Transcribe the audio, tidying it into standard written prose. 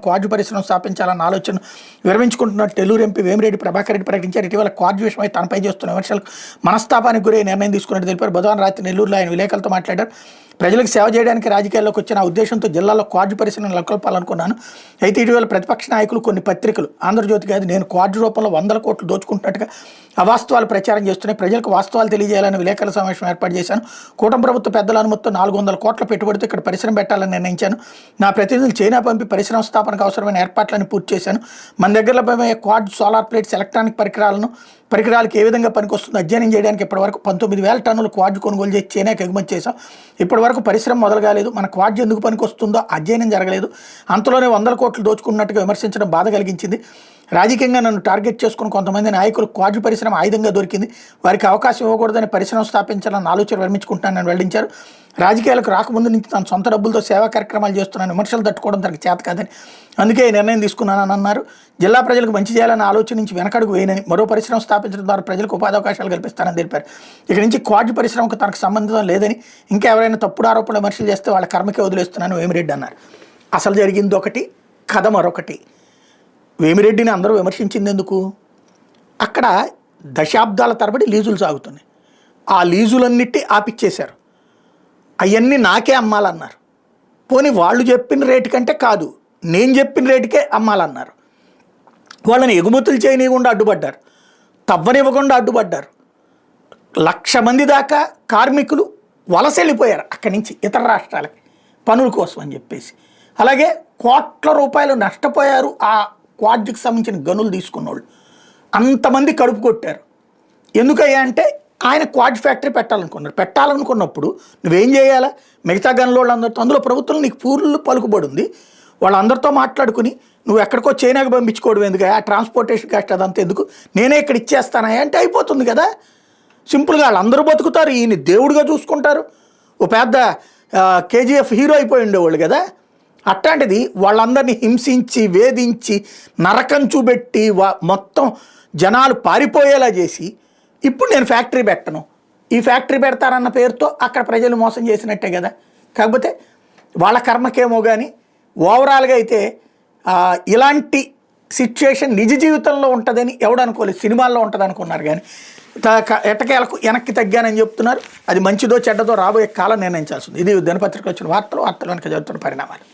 Quartz పరిశ్రమ స్థాపించాలన్న ఆలోచన విరమించుకుంటున్నట్టు Nellore MP Vemireddy Prabhakar Reddy ప్రకటించారు. ఇటీవల క్వాడ్జ్ విషయమై తనపై చేస్తున్న విమర్శలకు మనస్తాపానికి గురై నిర్ణయం తీసుకున్నట్టు తెలిపారు. బుధవారం రాత్రి నెల్లూరులో ఆయన విలేకరులతో మాట్లాడారు. ప్రజలకు సేవ చేయడానికి రాజకీయాల్లోకి వచ్చిన ఉద్దేశంతో జిల్లాలో క్వాడ్జ్ పరిశ్రమను నెలకొల్పాలనుకున్నాను. అయితే ఇటీవల ప్రతిపక్ష నాయకులు కొన్ని పత్రికలు ఆంధ్రజ్యోతి కాదు నేను క్వాడ్జ్ రూపంలో 100 కోట్లు దోచుకుంటున్నట్టుగా అవాస్తవాలు ప్రచారం చేస్తున్నాయి. ప్రజలకు వాస్తవాలు తెలియజేయాలని విలేకరుల సమావేశం ఏర్పాటు చేశాను. కూటమి ప్రభుత్వ పెద్దల అనుమతితో 400 కోట్ల పెట్టుబడితో ఇక్కడ పరిశ్రమ పెట్టాలని నిర్ణయించాను. నా ప్రతినిధులు చైనా పంపి పరిశ్రమ స్థాపనకు అవసరమైన ఏర్పాట్లను పూర్తి చేశాను. మన దగ్గరలో క్వాడ్ సోలార్ ప్లేట్స్ ఎలక్ట్రానిక్ పరికరాలకు ఏ విధంగా పనికొస్తుందో అధ్యయనం చేయడానికి ఇప్పటివరకు 19,000 టన్నులు క్వాడ్జ్ కొనుగోలు చేసి చైనాకి ఎగుమతి చేశాం. ఇప్పటివరకు పరిశ్రమ మొదలు కాలేదు. మన క్వాడ్జ్ ఎందుకు పనికొస్తుందో అధ్యయనం జరగలేదు. అంతలోనే 100 కోట్లు దోచుకున్నట్టుగా విమర్శించడం బాధ కలిగించింది. రాజకీయంగా నన్ను టార్గెట్ చేసుకుని కొంతమంది నాయకులు క్వాడ్జ్ పరిశ్రమ ఆయుధంగా దొరికింది. వారికి అవకాశం ఇవ్వకూడదని పరిశ్రమ స్థాపించాలని ఆలోచన విరమించుకుంటానని వెల్లడించారు. రాజకీయాలకు రాకముందు నుంచి తన సొంత డబ్బులతో సేవా కార్యక్రమాలు చేస్తున్నాను. విమర్శలు తట్టుకోవడం తనకు చేత కాదని అందుకే ఈ నిర్ణయం తీసుకున్నానని అన్నారు. జిల్లా ప్రజలకు మంచి చేయాలని ఆలోచన నుంచి వెనకడుగు వేయనని మరో పరిశ్రమ స్థాపించడం ద్వారా ప్రజలకు ఉపాధి అవకాశాలు కల్పిస్తానని తెలిపారు. ఇక నుంచి క్వాడ్జ్ పరిశ్రమకు తనకు సంబంధం లేదని ఇంకా ఎవరైనా తప్పుడు ఆరోపణలు విమర్శలు చేస్తే వాళ్ళ కర్మకే వదిలేస్తున్నాను వేమిరెడ్డి అన్నారు. అసలు జరిగింది ఒకటి, కథ మరొకటి. వేమిరెడ్డిని అందరూ విమర్శించింది ఎందుకు? అక్కడ దశాబ్దాల తరబడి లీజులు సాగుతున్నాయి. ఆ లీజులన్నిటి ఆపిచ్చేశారు. అవన్నీ నాకే అమ్మాలన్నారు. పోనీ వాళ్ళు చెప్పిన రేటు కంటే కాదు, నేను చెప్పిన రేటుకే అమ్మాలన్నారు. వాళ్ళని ఎగుమతులు చేయనివ్వకుండా అడ్డుపడ్డారు, తవ్వనివ్వకుండా అడ్డుపడ్డారు. 1,00,000 మంది దాకా కార్మికులు వలస వెళ్ళిపోయారు అక్కడి నుంచి ఇతర రాష్ట్రాలకి పనుల కోసం అని చెప్పేసి. అలాగే కోట్ల రూపాయలు నష్టపోయారు ఆ క్వాడ్జ్కి సంబంధించిన గనులు తీసుకున్నోళ్ళు. అంతమంది కడుపు కొట్టారు. ఎందుకయ్యా అంటే ఆయన క్వాడ్జ్ ఫ్యాక్టరీ పెట్టాలనుకున్నప్పుడు నువ్వేం చేయాలా? మిగతా గనులు వాళ్ళందరితో అందులో ప్రభుత్వం నీకు పూర్లు పలుకుబడి ఉంది. వాళ్ళందరితో మాట్లాడుకుని నువ్వు ఎక్కడికో చైనాకి పంపించుకోవడం ఎందుకు? ఆ ట్రాన్స్పోర్టేషన్ కాస్ట్ అదంతా ఎందుకు? నేనే ఇక్కడ ఇచ్చేస్తానా అంటే అయిపోతుంది కదా. సింపుల్గా వాళ్ళందరూ బతుకుతారు, ఈయన దేవుడిగా చూసుకుంటారు. ఓ పెద్ద కేజీఎఫ్ హీరో అయిపోయి ఉండేవాళ్ళు కదా. అట్లాంటిది వాళ్ళందరినీ హింసించి వేధించి నరకం చూపెట్టి మొత్తం జనాలు పారిపోయేలా చేసి ఇప్పుడు నేను ఫ్యాక్టరీ పెట్టను, ఈ ఫ్యాక్టరీ పెడతారన్న పేరుతో అక్కడ ప్రజలు మోసం చేసినట్టే కదా. కాకపోతే వాళ్ళ కర్మకేమో కానీ ఓవరాల్గా అయితే ఇలాంటి సిచ్యుయేషన్ నిజ జీవితంలో ఉంటుందని ఎవడు అనుకోలేదు. సినిమాల్లో ఉంటుంది అనుకున్నారు కానీ ఎట్టకేలకు వెనక్కి తగ్గానని చెప్తున్నారు. అది మంచిదో చెడ్డదో రాబోయే కాలం నిర్ణయించాల్సింది. ఇది దినపత్రికలో వచ్చిన వార్తలు వెనక జరుగుతున్న పరిణామాలు.